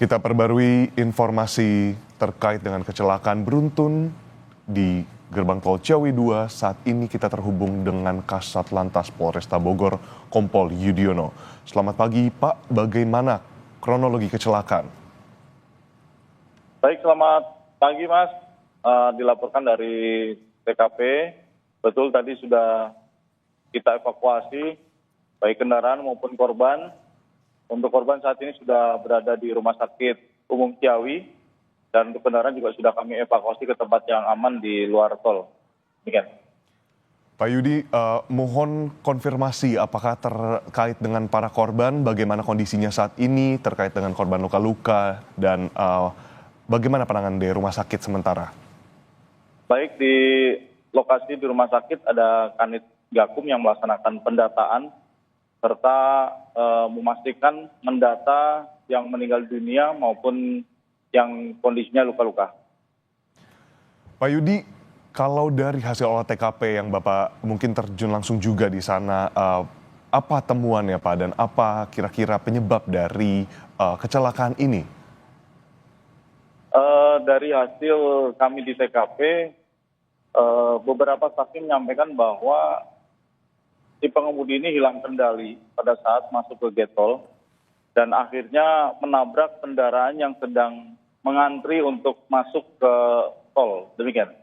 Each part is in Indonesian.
Kita perbarui informasi terkait dengan kecelakaan beruntun di Gerbang Tol Ciawi 2. Saat ini kita terhubung dengan Kasat Lantas Polresta Bogor, Kompol Yudiono. Selamat pagi Pak, bagaimana kronologi kecelakaan? Baik, selamat pagi Mas. Dilaporkan dari TKP, betul tadi sudah kita evakuasi baik kendaraan maupun korban. Untuk korban saat ini sudah berada di Rumah Sakit Umum Ciawi, dan untuk kendaraan juga sudah kami evakuasi ke tempat yang aman di luar tol. Demikian. Pak Yudi, mohon konfirmasi apakah terkait dengan para korban, bagaimana kondisinya saat ini, terkait dengan korban luka-luka, dan bagaimana penanganan di rumah sakit sementara? Baik, di lokasi di rumah sakit ada Kanit Gakum yang melaksanakan pendataan serta memastikan mendata yang meninggal dunia maupun yang kondisinya luka-luka. Pak Yudi, kalau dari hasil olah TKP yang Bapak mungkin terjun langsung juga di sana, apa temuannya Pak, dan apa kira-kira penyebab dari kecelakaan ini? Dari hasil kami di TKP, beberapa saksi menyampaikan bahwa si pengemudi ini hilang kendali pada saat masuk ke gate tol dan akhirnya menabrak kendaraan yang sedang mengantri untuk masuk ke tol. Demikian.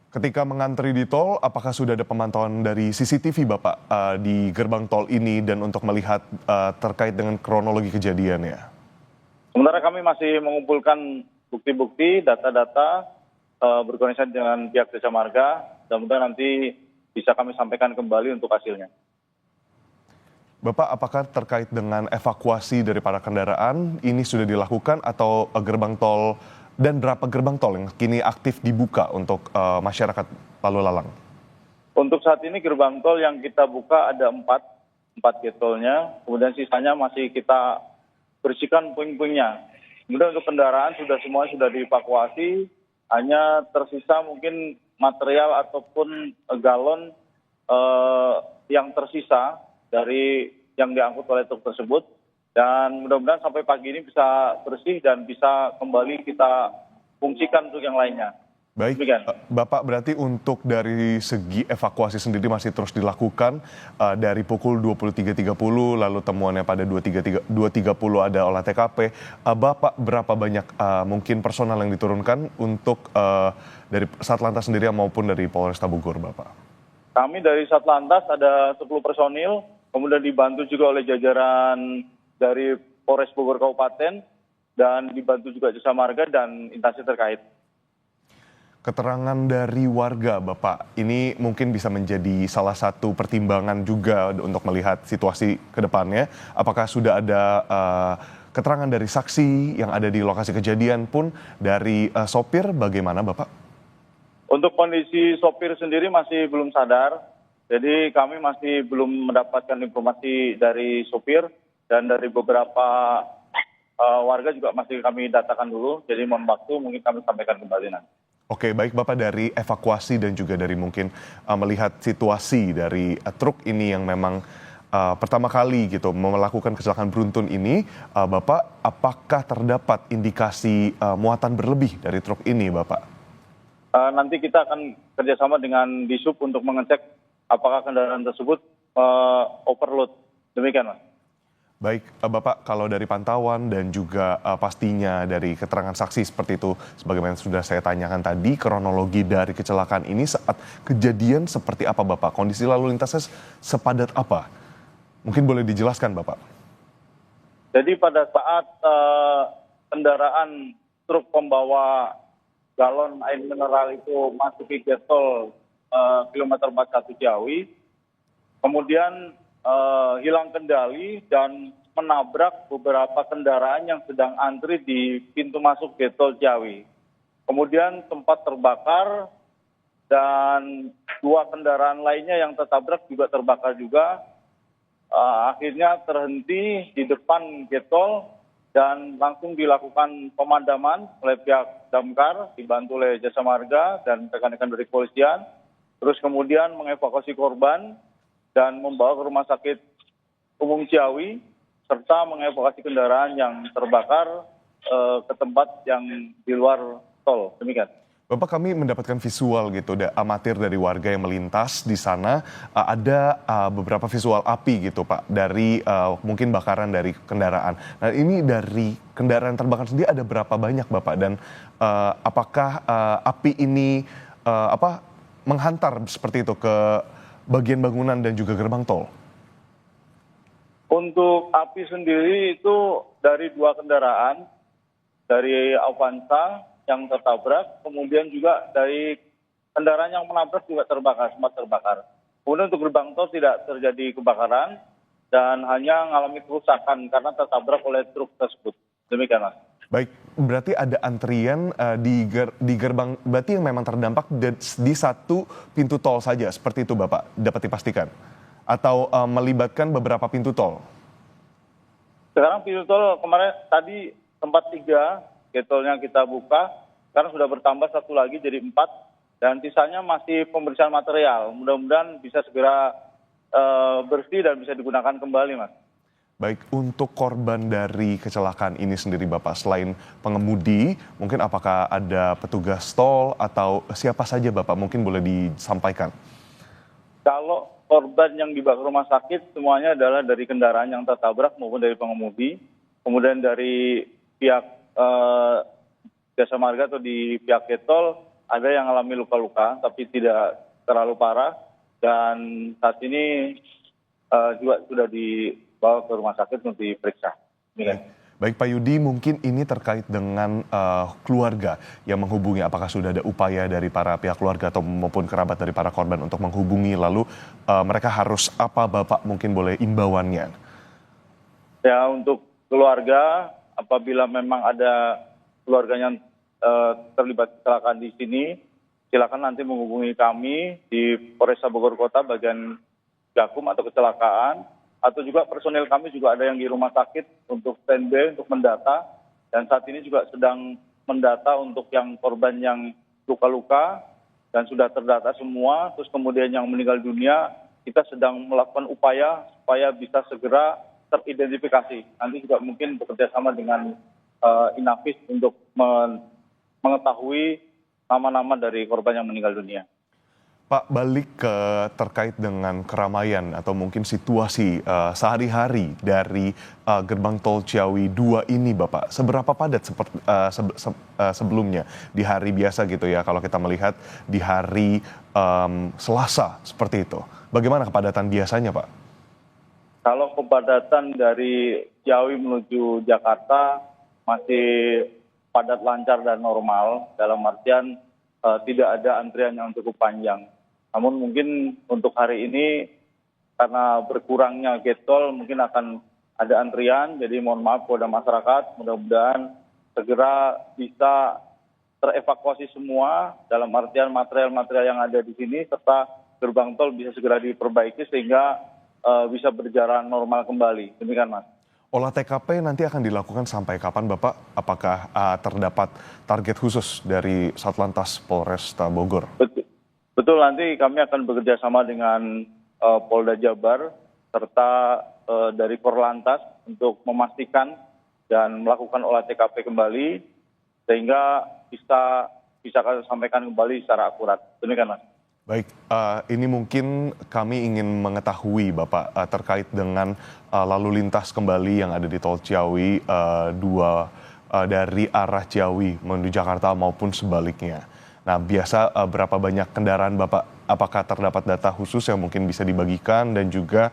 Ketika mengantri di tol, apakah sudah ada pemantauan dari CCTV Bapak di gerbang tol ini dan untuk melihat terkait dengan kronologi kejadiannya? Sementara kami masih mengumpulkan bukti-bukti, data-data berkoordinasi dengan pihak Jasa Marga, dan mudah-mudahan nanti bisa kami sampaikan kembali untuk hasilnya. Bapak, apakah terkait dengan evakuasi dari para kendaraan ini sudah dilakukan atau gerbang tol, dan berapa gerbang tol yang kini aktif dibuka untuk masyarakat lalu lalang? Untuk saat ini gerbang tol yang kita buka ada 4 gate tolnya, kemudian sisanya masih kita bersihkan puing-puingnya. Kemudian untuk kendaraan semua sudah dievakuasi, hanya tersisa mungkin material ataupun galon yang tersisa dari yang diangkut oleh truk tersebut, dan mudah-mudahan sampai pagi ini bisa bersih dan bisa kembali kita fungsikan untuk yang lainnya. Baik, Bapak, berarti untuk dari segi evakuasi sendiri masih terus dilakukan dari pukul 23.30, lalu temuannya pada 2.30 ada olah TKP. Bapak, berapa banyak mungkin personal yang diturunkan untuk dari Satlantas sendiri maupun dari Polresta Bogor, Bapak? Kami dari Satlantas ada 10 personil, kemudian dibantu juga oleh jajaran dari Polres Bogor Kabupaten, dan dibantu juga Jasa Marga dan instansi terkait. Keterangan dari warga, Bapak, ini mungkin bisa menjadi salah satu pertimbangan juga untuk melihat situasi ke depannya. Apakah sudah ada keterangan dari saksi yang ada di lokasi kejadian pun dari sopir, bagaimana Bapak? Untuk kondisi sopir sendiri masih belum sadar, jadi kami masih belum mendapatkan informasi dari sopir, dan dari beberapa warga juga masih kami datakan dulu, jadi mohon waktu mungkin kami sampaikan kembali nanti. Oke, baik Bapak, dari evakuasi dan juga dari mungkin melihat situasi dari truk ini yang memang pertama kali gitu melakukan kecelakaan beruntun ini, Bapak, apakah terdapat indikasi muatan berlebih dari truk ini, Bapak? Nanti kita akan kerjasama dengan Disub untuk mengecek apakah kendaraan tersebut overload. Demikian, Mas. Baik, Bapak, kalau dari pantauan dan juga pastinya dari keterangan saksi seperti itu, sebagaimana sudah saya tanyakan tadi, kronologi dari kecelakaan ini saat kejadian seperti apa, Bapak? Kondisi lalu lintasnya sepadat apa? Mungkin boleh dijelaskan, Bapak. Jadi pada saat kendaraan truk pembawa galon air mineral itu masuk ke gate tol kilometer 41 Ciawi, kemudian hilang kendali dan menabrak beberapa kendaraan yang sedang antri di pintu masuk gate tol Ciawi. Kemudian tempat terbakar dan 2 kendaraan lainnya yang tertabrak juga terbakar juga. Akhirnya terhenti di depan gate tol dan langsung dilakukan pemadaman oleh pihak damkar dibantu oleh Jasa Marga dan rekan-rekan dari kepolisian. Terus kemudian mengevakuasi korban dan membawa ke Rumah Sakit Umum Ciawi serta mengevakuasi kendaraan yang terbakar ke tempat yang di luar tol. Demikian. Bapak, kami mendapatkan visual gitu, amatir dari warga yang melintas di sana. Ada beberapa visual api gitu Pak, dari mungkin bakaran dari kendaraan. Nah ini dari kendaraan terbakar sendiri ada berapa banyak Bapak? Dan apakah api ini menghantar seperti itu ke bagian bangunan dan juga gerbang tol? Untuk api sendiri itu dari 2 kendaraan, dari Avanza yang tertabrak, kemudian juga dari kendaraan yang menabrak juga sempat terbakar. Kemudian untuk gerbang tol tidak terjadi kebakaran dan hanya mengalami kerusakan karena tertabrak oleh truk tersebut. Demikian, Mas. Baik, berarti ada antrian di gerbang, berarti yang memang terdampak di satu pintu tol saja, seperti itu Bapak, dapat dipastikan? Atau melibatkan beberapa pintu tol? Sekarang pintu tol kemarin tadi sempat 3 getolnya kita buka, sekarang sudah bertambah 1 lagi jadi 4, dan sisanya masih pembersihan material. Mudah-mudahan bisa segera bersih dan bisa digunakan kembali, Mas. Baik, untuk korban dari kecelakaan ini sendiri Bapak, selain pengemudi, mungkin apakah ada petugas tol atau siapa saja Bapak, mungkin boleh disampaikan? Kalau korban yang dibawa ke rumah sakit semuanya adalah dari kendaraan yang tertabrak maupun dari pengemudi, kemudian dari pihak Jasa Marga atau di pihak Getol ada yang mengalami luka-luka tapi tidak terlalu parah, dan saat ini juga sudah dibawa ke rumah sakit untuk diperiksa. Baik Pak Yudi, mungkin ini terkait dengan keluarga yang menghubungi, apakah sudah ada upaya dari para pihak keluarga atau maupun kerabat dari para korban untuk menghubungi, lalu mereka harus apa Bapak, mungkin boleh imbauannya? Ya, untuk keluarga, apabila memang ada keluarganya terlibat kecelakaan di sini, silakan nanti menghubungi kami di Polresta Bogor Kota bagian Gakum atau kecelakaan, atau juga personil kami juga ada yang di rumah sakit untuk standby untuk mendata, dan saat ini juga sedang mendata untuk yang korban yang luka-luka dan sudah terdata semua. Terus kemudian yang meninggal dunia kita sedang melakukan upaya supaya bisa segera teridentifikasi. Nanti juga mungkin bekerjasama dengan Inavis untuk mengetahui nama-nama dari korban yang meninggal dunia. Pak, balik ke terkait dengan keramaian atau mungkin situasi sehari-hari dari gerbang tol Ciawi 2 ini Bapak, seberapa padat sebelumnya di hari biasa gitu ya, kalau kita melihat di hari Selasa seperti itu. Bagaimana kepadatan biasanya Pak? Kalau kepadatan dari Ciawi menuju Jakarta masih padat, lancar dan normal, dalam artian tidak ada antrian yang cukup panjang. Namun mungkin untuk hari ini karena berkurangnya getol mungkin akan ada antrian, jadi mohon maaf kepada masyarakat, mudah-mudahan segera bisa terevakuasi semua, dalam artian material-material yang ada di sini serta gerbang tol bisa segera diperbaiki sehingga bisa berjalan normal kembali. Demikian, Mas. Olah TKP nanti akan dilakukan sampai kapan Bapak? Apakah terdapat target khusus dari Satlantas Polresta Bogor? Betul, nanti kami akan bekerja sama dengan Polda Jabar serta dari Korlantas untuk memastikan dan melakukan olah TKP kembali sehingga bisa kami sampaikan kembali secara akurat. Demikian, Mas. Baik, ini mungkin kami ingin mengetahui Bapak terkait dengan lalu lintas kembali yang ada di tol Ciawi 2 dari arah Ciawi menuju Jakarta maupun sebaliknya. Nah, biasa berapa banyak kendaraan Bapak? Apakah terdapat data khusus yang mungkin bisa dibagikan, dan juga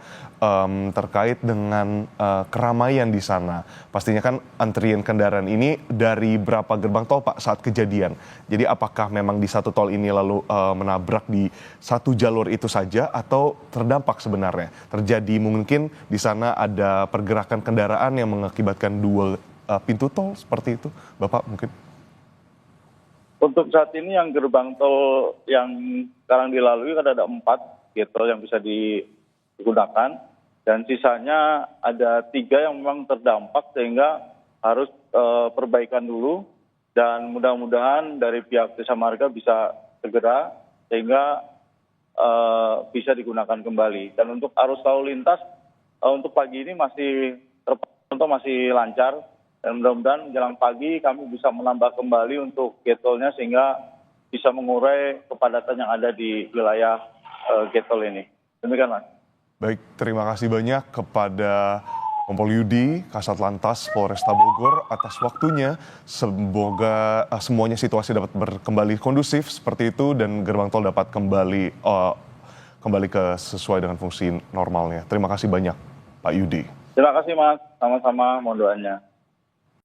terkait dengan keramaian di sana? Pastinya kan antrian kendaraan ini dari berapa gerbang tol Pak saat kejadian? Jadi apakah memang di satu tol ini lalu menabrak di satu jalur itu saja, atau terdampak sebenarnya? Terjadi mungkin di sana ada pergerakan kendaraan yang mengakibatkan 2 pintu tol seperti itu, Bapak mungkin? Untuk saat ini yang gerbang tol yang sekarang dilalui kan ada 4 getol yang bisa digunakan, dan sisanya ada 3 yang memang terdampak sehingga harus perbaikan dulu, dan mudah-mudahan dari pihak Jasa Marga bisa segera sehingga bisa digunakan kembali. Dan untuk arus lalu lintas untuk pagi ini masih terpantau masih lancar. Dan mudah-mudahan menjelang pagi kami bisa menambah kembali untuk gate tolnya sehingga bisa mengurai kepadatan yang ada di wilayah gate tol ini. Demikian, Mas. Baik, terima kasih banyak kepada Kompol Yudi, Kasat Lantas Polresta Bogor atas waktunya. Semoga semuanya situasi dapat kembali kondusif seperti itu dan gerbang tol dapat kembali ke sesuai dengan fungsi normalnya. Terima kasih banyak, Pak Yudi. Terima kasih, Mas. Sama-sama, mohon doanya.